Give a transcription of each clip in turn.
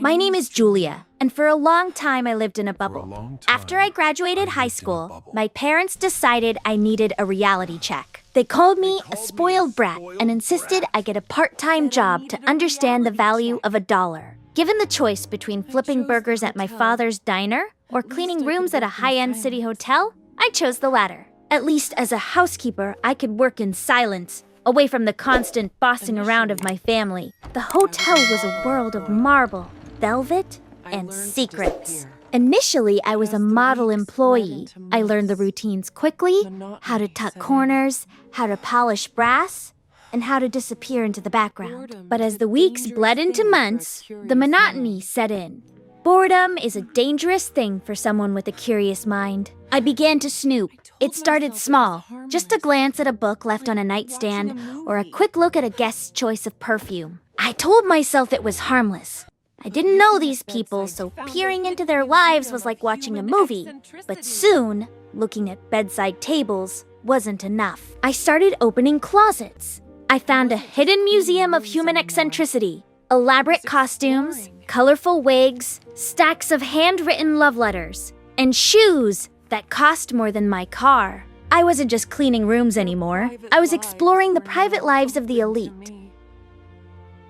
My name is Julia, and for a long time I lived in a bubble. After I graduated high school, my parents decided I needed a reality check. They called me a spoiled brat and insisted I get a part-time job to understand the value of $1. Given the choice between flipping burgers at my father's diner or cleaning rooms at a high-end city hotel, I chose the latter. At least as a housekeeper, I could work in silence, away from the constant bossing around of my family. The hotel was a world of marble, velvet, and secrets. Initially, I was a model employee. I learned the routines quickly, how to tuck corners, how to polish brass, and how to disappear into the background. But as the weeks bled into months, the monotony set in. Boredom is a dangerous thing for someone with a curious mind. I began to snoop. It started small, just a glance at a book left on a nightstand or a quick look at a guest's choice of perfume. I told myself it was harmless. I didn't know these people, so peering into their lives was like watching a movie. But soon, looking at bedside tables wasn't enough. I started opening closets. I found a hidden museum of human eccentricity. Elaborate costumes, colorful wigs, stacks of handwritten love letters, and shoes that cost more than my car. I wasn't just cleaning rooms anymore. I was exploring the private lives of the elite.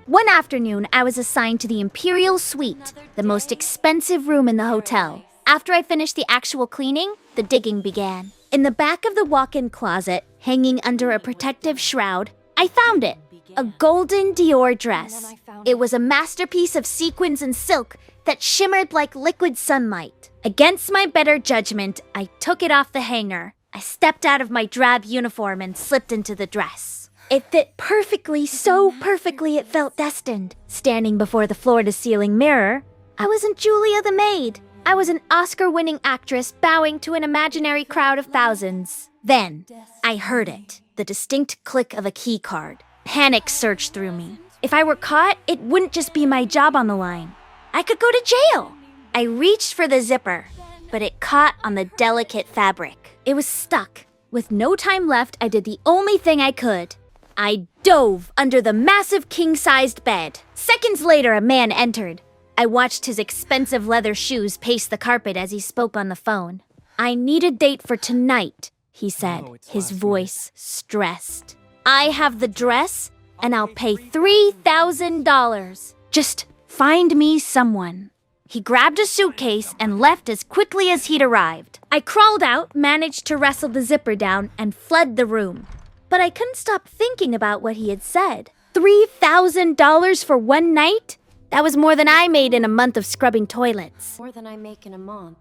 One afternoon, I was assigned to the Imperial Suite, the most expensive room in the hotel. After I finished the actual cleaning, the digging began. In the back of the walk-in closet, hanging under a protective shroud, I found it. A golden Dior dress. It was a masterpiece of sequins and silk that shimmered like liquid sunlight. Against my better judgment, I took it off the hanger. I stepped out of my drab uniform and slipped into the dress. It fit perfectly, so perfectly it felt destined. Standing before the floor-to-ceiling mirror, I wasn't Julia the maid. I was an Oscar-winning actress bowing to an imaginary crowd of thousands. Then, I heard it, the distinct click of a key card. Panic surged through me. If I were caught, it wouldn't just be my job on the line. I could go to jail. I reached for the zipper, but it caught on the delicate fabric. It was stuck. With no time left, I did the only thing I could. I dove under the massive king-sized bed. Seconds later, a man entered. I watched his expensive leather shoes pace the carpet as he spoke on the phone. "I need a date for tonight," he said, his voice stressed. "I have the dress, and I'll pay $3,000. Just find me someone." He grabbed a suitcase and left as quickly as he'd arrived. I crawled out, managed to wrestle the zipper down, and fled the room. But I couldn't stop thinking about what he had said. $3,000 for one night? That was more than I made in a month of scrubbing toilets. More than I make in a month.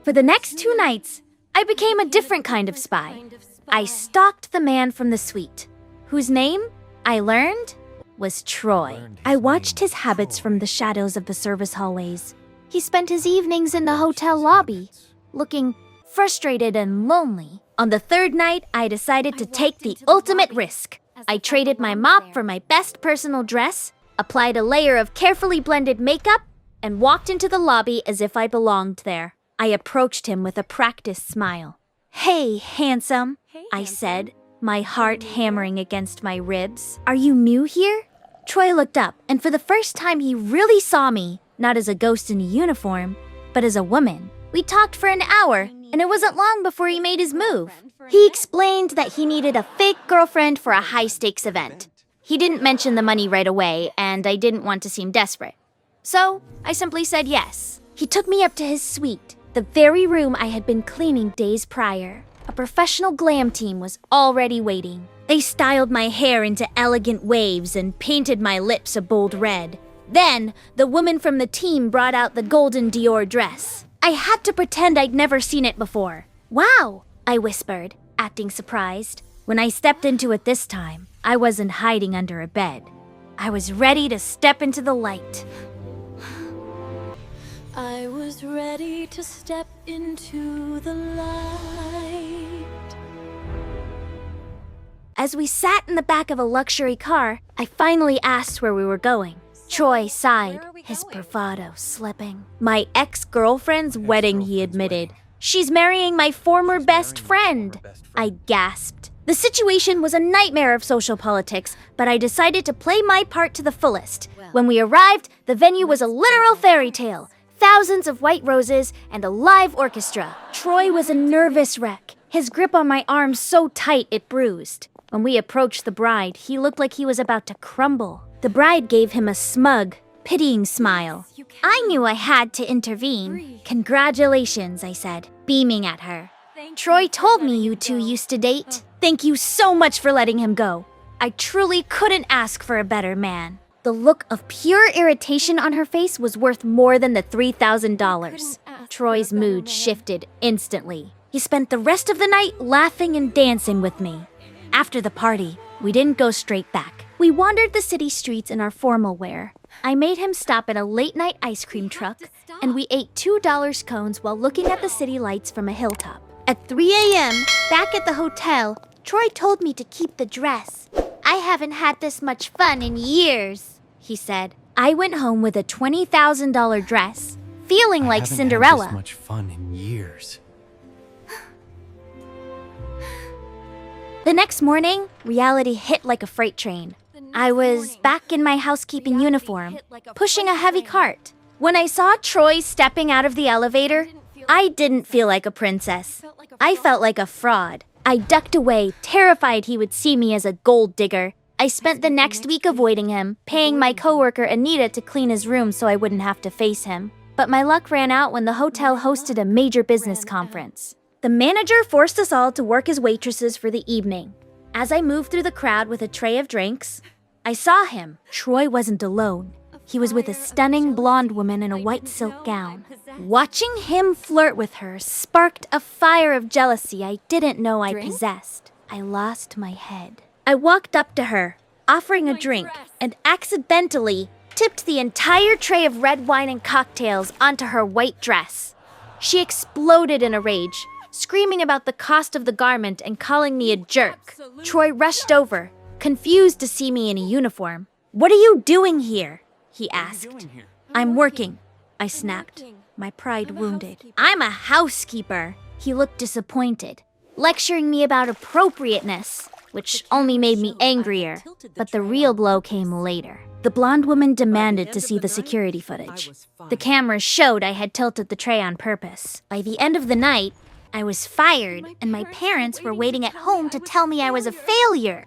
For the next 2 nights, I became a different kind of spy. I stalked the man from the suite, whose name, I learned, was Troy. I watched his habits from the shadows of the service hallways. He spent his evenings in the hotel lobby, looking frustrated and lonely. On the 3rd night, I decided to take the ultimate risk. I traded my mop for my best personal dress, applied a layer of carefully blended makeup, and walked into the lobby as if I belonged there. I approached him with a practiced smile. "Hey, handsome," I said, my heart hammering against my ribs. "Are you new here?" Troy looked up, and for the first time he really saw me, not as a ghost in a uniform, but as a woman. We talked for an hour, and it wasn't long before he made his move. He explained that he needed a fake girlfriend for a high-stakes event. He didn't mention the money right away, and I didn't want to seem desperate. So, I simply said yes. He took me up to his suite, the very room I had been cleaning days prior. A professional glam team was already waiting. They styled my hair into elegant waves and painted my lips a bold red. Then, the woman from the team brought out the golden Dior dress. I had to pretend I'd never seen it before. "Wow," I whispered, acting surprised. When I stepped into it this time, I wasn't hiding under a bed. I was ready to step into the light. I was ready to step into the light. As we sat in the back of a luxury car, I finally asked where we were going. Troy sighed, his bravado slipping. "My ex-girlfriend's wedding," he admitted. "She's marrying my former best friend." I gasped. The situation was a nightmare of social politics, but I decided to play my part to the fullest. When we arrived, the venue was a literal fairy tale. Thousands of white roses and a live orchestra. Troy was a nervous wreck, his grip on my arm so tight it bruised. When we approached the bride, he looked like he was about to crumble. The bride gave him a smug, pitying smile. I knew I had to intervene. Congratulations, I said, beaming at her. Troy told me you two used to date. Thank you so much for letting him go. I truly couldn't ask for a better man. The look of pure irritation on her face was worth more than the $3,000. Troy's mood shifted instantly. He spent the rest of the night laughing and dancing with me. After the party, we didn't go straight back. We wandered the city streets in our formal wear. I made him stop at a late-night ice cream truck, and we ate $2 cones while looking at the city lights from a hilltop. At 3 a.m., back at the hotel, Troy told me to keep the dress. I haven't had this much fun in years, he said. I went home with a $20,000 dress, feeling like Cinderella. I haven't had this much fun in years. The next morning, reality hit like a freight train. I was back in my housekeeping uniform, pushing a heavy cart. When I saw Troy stepping out of the elevator, I didn't feel like a princess. I felt like a fraud. I ducked away, terrified he would see me as a gold digger. I spent the next week avoiding him, paying my coworker Anita to clean his room so I wouldn't have to face him. But my luck ran out when the hotel hosted a major business conference. The manager forced us all to work as waitresses for the evening. As I moved through the crowd with a tray of drinks, I saw him. Troy wasn't alone. He was with a stunning blonde woman in a white silk gown. Watching him flirt with her sparked a fire of jealousy I didn't know I possessed. I lost my head. I walked up to her, offering a drink, and accidentally tipped the entire tray of red wine and cocktails onto her white dress. She exploded in a rage, screaming about the cost of the garment and calling me a jerk. Troy rushed over, confused to see me in a uniform. "What are you doing here?" he asked. "I'm working," I snapped, my pride wounded. "I'm a housekeeper." He looked disappointed, lecturing me about appropriateness, which only made me angrier. But the real blow came later. The blonde woman demanded to see the security footage. The cameras showed I had tilted the tray on purpose. By the end of the night, I was fired, and my parents were waiting at home to tell me I was a failure.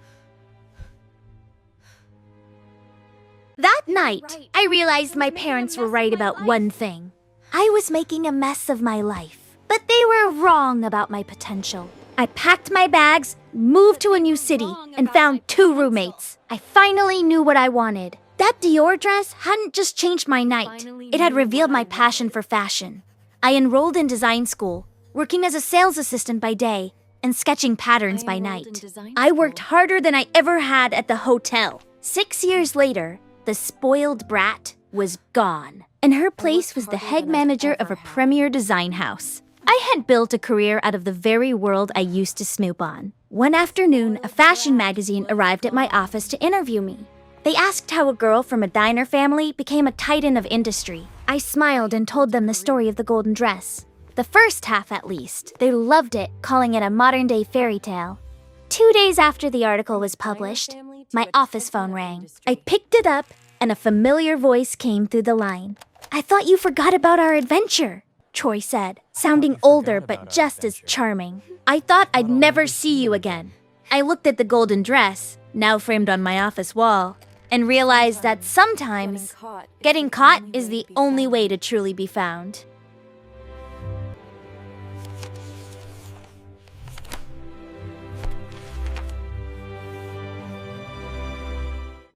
That night, I realized my parents were right about one thing. I was making a mess of my life, but they were wrong about my potential. I packed my bags, moved to a new city, and found 2 roommates. I finally knew what I wanted. That Dior dress hadn't just changed my night. It had revealed my passion for fashion. I enrolled in design school, working as a sales assistant by day and sketching patterns by night. I worked harder than I ever had at the hotel. 6 years later, the spoiled brat was gone, and her place was the head manager of a premier design house. I had built a career out of the very world I used to snoop on. One afternoon, a fashion magazine arrived at my office to interview me. They asked how a girl from a diner family became a titan of industry. I smiled and told them the story of the golden dress. The first half, at least. They loved it, calling it a modern-day fairy tale. 2 days after the article was published, my office phone rang. I picked it up, and a familiar voice came through the line. "I thought you forgot about our adventure," Troy said, sounding older but just as charming. "I thought I'd never see you again." I looked at the golden dress, now framed on my office wall, and realized that sometimes getting caught is the only way to truly be found.